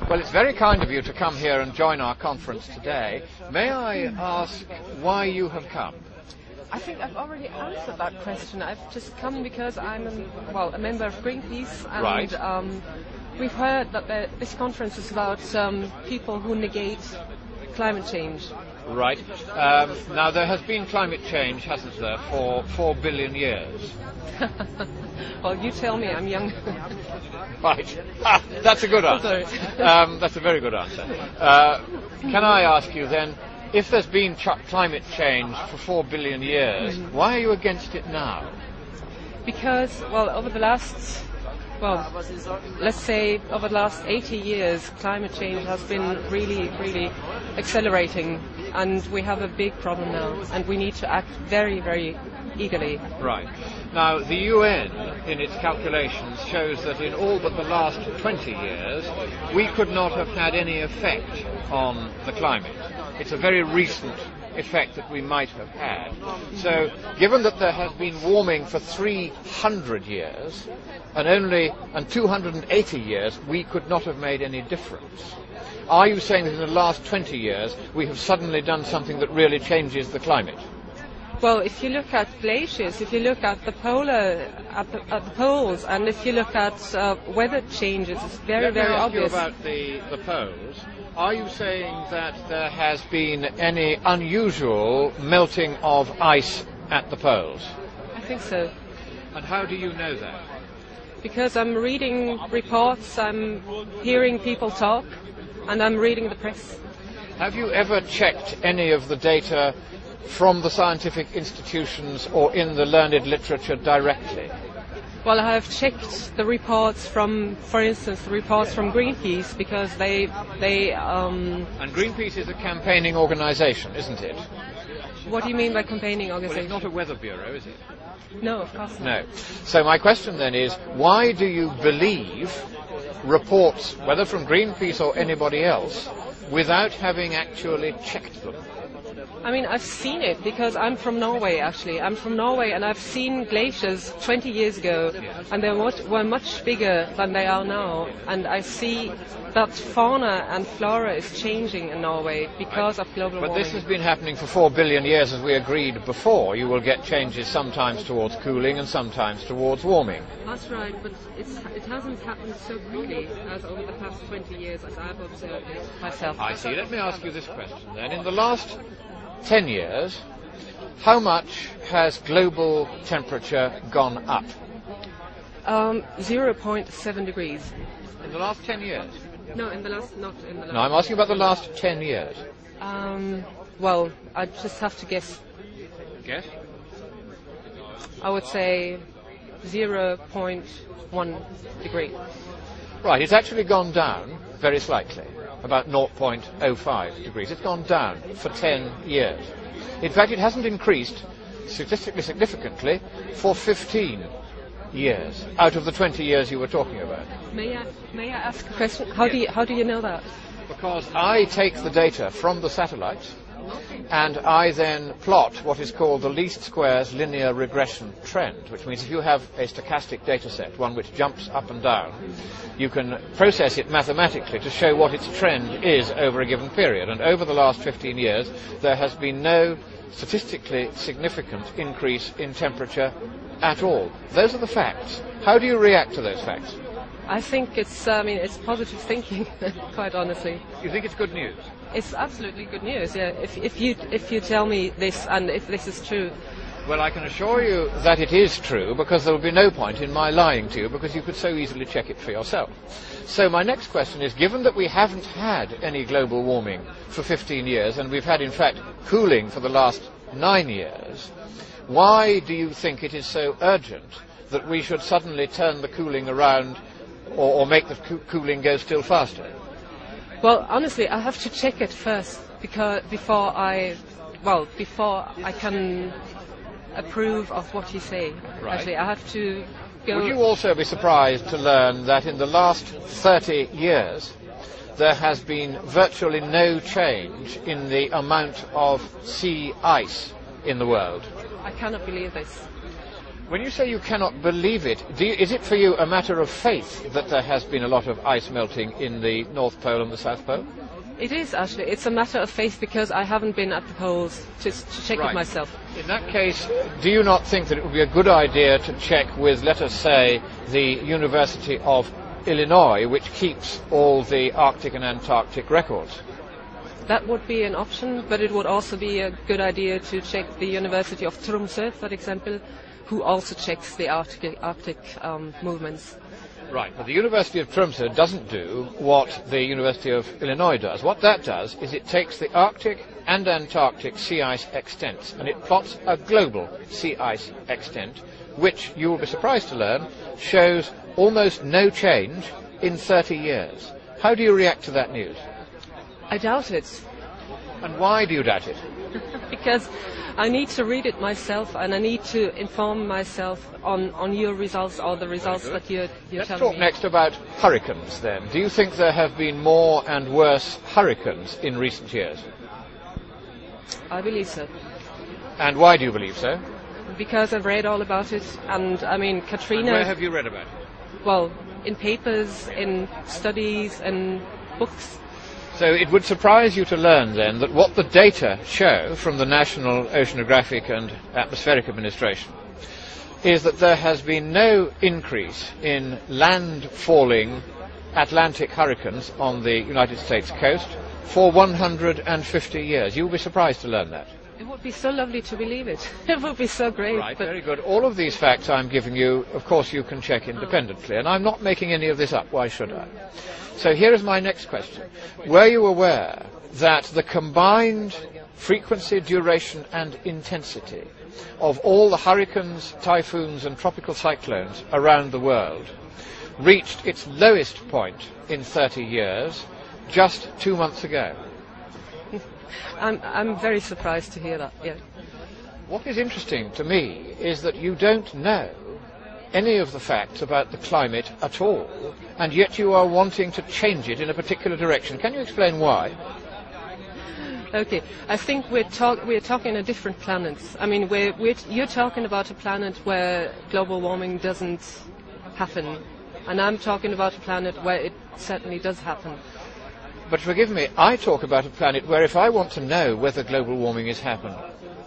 Well, it's very kind of you to come here and join our conference today. May I ask why you have come? I think I've already answered that question. I've just come because I'm a member of Greenpeace, and Right. We've heard that this conference is about people who negate climate change. Right. Now, there has been climate change, hasn't there, for 4 billion years? Well, you tell me, I'm young. Right. That's a good answer. That's a very good answer. Can I ask you then, if there's been climate change for 4 billion years, why are you against it now? Because, over the last, let's say over the last 80 years, climate change has been really, really accelerating, and we have a big problem now, and we need to act very, very eagerly. Right. Now, the UN, in its calculations, shows that in all but the last 20 years, we could not have had any effect on the climate. It's a very recent effect that we might have had. So, given that there has been warming for 300 years, and 280 years, we could not have made any difference. Are you saying that in the last 20 years, we have suddenly done something that really changes the climate? Well, if you look at glaciers, if you look at the poles, and if you look at weather changes, it's very, very obvious. Let me ask you about the poles. Are you saying that there has been any unusual melting of ice at the poles? I think so. And how do you know that? Because I'm reading reports, I'm hearing people talk, and I'm reading the press. Have you ever checked any of the data from the scientific institutions or in the learned literature directly? Well, I have checked the reports from, for instance, the reports from Greenpeace, because they And Greenpeace is a campaigning organisation, isn't it? What do you mean by campaigning organisation? Well, it's not a weather bureau, is it? No, of course not. No. So my question then is, why do you believe reports, whether from Greenpeace or anybody else, without having actually checked them? I mean, I've seen it because I'm from Norway, actually. I'm from Norway, and I've seen glaciers 20 years ago, and they were much bigger than they are now. And I see that fauna and flora is changing in Norway because of global warming. But this has been happening for 4 billion years, as we agreed before. You will get changes sometimes towards cooling and sometimes towards warming. That's right, but it hasn't happened so quickly as over the past 20 years, as I've observed it myself. I see. Let me ask you this question then. In the last 10 years, how much has global temperature gone up? 0.7 degrees. In the last 10 years? No, not in the last. No, I'm asking about the last 10 years. Well, I just have to guess. Guess? I would say 0.1 degree. Right, it's actually gone down very slightly, about 0.05 degrees. It's gone down for 10 years. In fact, it hasn't increased statistically significantly for 15 years out of the 20 years you were talking about. May I ask a question? How do you know that? Because I take the data from the satellites, and I then plot what is called the least squares linear regression trend, which means if you have a stochastic data set, one which jumps up and down, you can process it mathematically to show what its trend is over a given period. And over the last 15 years, there has been no statistically significant increase in temperature at all. Those are the facts. How do you react to those facts? I think it's positive thinking, quite honestly. You think it's good news? It's absolutely good news, yeah. If you tell me this, and if this is true. Well, I can assure you that it is true, because there will be no point in my lying to you, because you could so easily check it for yourself. So my next question is, given that we haven't had any global warming for 15 years, and we've had, in fact, cooling for the last 9 years, why do you think it is so urgent that we should suddenly turn the cooling around, or make the cooling go still faster? Well, honestly, I have to check it first, before I can approve of what you say. Right. Actually, I have to go. Would you also be surprised to learn that in the last 30 years there has been virtually no change in the amount of sea ice in the world? I cannot believe this. When you say you cannot believe it, is it for you a matter of faith that there has been a lot of ice melting in the North Pole and the South Pole? It is actually. It's a matter of faith because I haven't been at the poles to check it myself. In that case, do you not think that it would be a good idea to check with, let us say, the University of Illinois, which keeps all the Arctic and Antarctic records? That would be an option, but it would also be a good idea to check the University of Tromsø, for example, who also checks the Arctic movements. Right, but the University of Tromsø doesn't do what the University of Illinois does. What that does is it takes the Arctic and Antarctic sea ice extents and it plots a global sea ice extent, which, you will be surprised to learn, shows almost no change in 30 years. How do you react to that news? I doubt it. And why do you doubt it? Because I need to read it myself and I need to inform myself on your results or the results that you're telling me. Let's talk next about hurricanes then. Do you think there have been more and worse hurricanes in recent years? I believe so. And why do you believe so? Because I've read all about it, and I mean Katrina. And where have you read about it? Well, in papers, in studies, and books. So it would surprise you to learn then that what the data show from the National Oceanographic and Atmospheric Administration is that there has been no increase in land-falling Atlantic hurricanes on the United States coast for 150 years. You will be surprised to learn that. It would be so lovely to believe it. It would be so great. Right, very good. All of these facts I'm giving you, of course, you can check independently, and I'm not making any of this up. Why should I? So here is my next question. Were you aware that the combined frequency, duration and intensity of all the hurricanes, typhoons and tropical cyclones around the world reached its lowest point in 30 years just 2 months ago? I'm very surprised to hear that, yeah. What is interesting to me is that you don't know any of the facts about the climate at all, and yet you are wanting to change it in a particular direction. Can you explain why? Okay, I think we're talking of different planets. I mean, you're talking about a planet where global warming doesn't happen, and I'm talking about a planet where it certainly does happen. But forgive me, I talk about a planet where if I want to know whether global warming is happening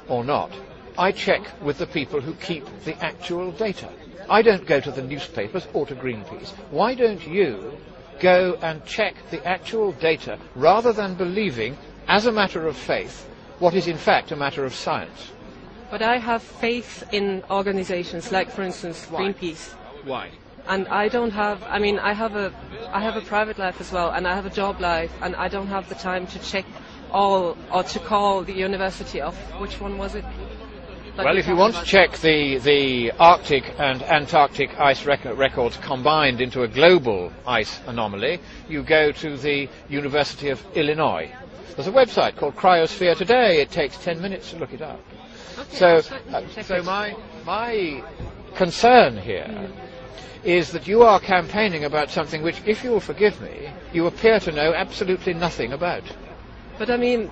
or not, I check with the people who keep the actual data. I don't go to the newspapers or to Greenpeace. Why don't you go and check the actual data rather than believing, as a matter of faith, what is in fact a matter of science? But I have faith in organizations like, for instance, Greenpeace. Why? And I don't have, I mean, I have a private life as well, and I have a job life, and I don't have the time to check all, or to call the University of, which one was it? Well, if you want to check the Arctic and Antarctic ice records combined into a global ice anomaly, you go to the University of Illinois. There's a website called Cryosphere Today. It takes 10 minutes to look it up. Okay, So my concern here is that you are campaigning about something which, if you will forgive me, you appear to know absolutely nothing about. But I mean,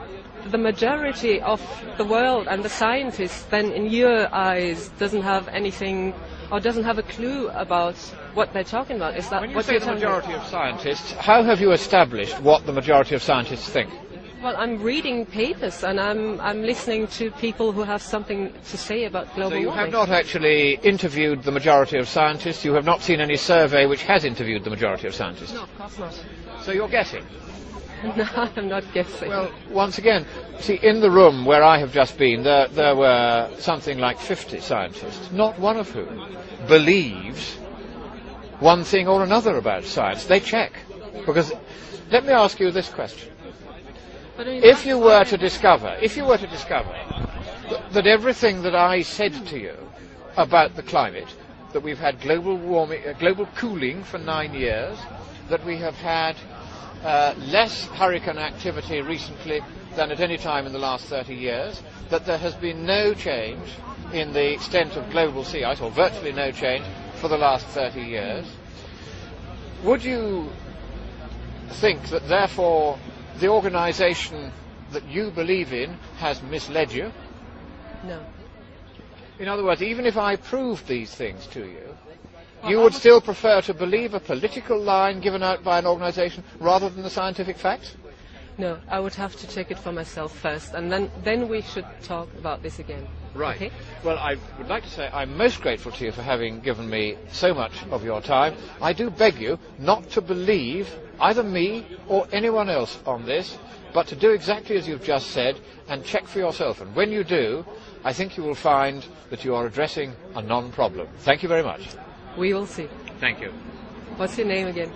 the majority of the world and the scientists then in your eyes doesn't have anything or doesn't have a clue about what they're talking about. Is that when you what say you're the telling majority me? of scientists, how have you established what the majority of scientists think? Well, I'm reading papers and I'm listening to people who have something to say about global warming. So you have not actually interviewed the majority of scientists? You have not seen any survey which has interviewed the majority of scientists? No, of course not. So you're guessing? No, I'm not guessing. Well, once again, see, in the room where I have just been, there were something like 50 scientists, not one of whom believes one thing or another about science. They check. Because, let me ask you this question. If you were to discover that everything that I said to you about the climate, that we've had global warming, global cooling for 9 years, that we have had less hurricane activity recently than at any time in the last 30 years, that there has been no change in the extent of global sea ice, or virtually no change, for the last 30 years, would you think that therefore the organisation that you believe in has misled you? No. In other words, even if I proved these things to you, you would still prefer to believe a political line given out by an organisation rather than the scientific facts? No, I would have to check it for myself first, and then we should talk about this again. Right. Okay? Well, I would like to say I'm most grateful to you for having given me so much of your time. I do beg you not to believe either me or anyone else on this, but to do exactly as you've just said and check for yourself. And when you do, I think you will find that you are addressing a non-problem. Thank you very much. We will see. Thank you. What's your name again?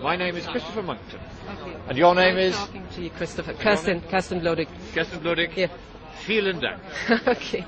My name is Christopher Monckton. Okay. And your name is? Talking to you, Christopher. Kirsten Blodig. Kirsten Blodig. Yeah. Vielen Dank. Okay.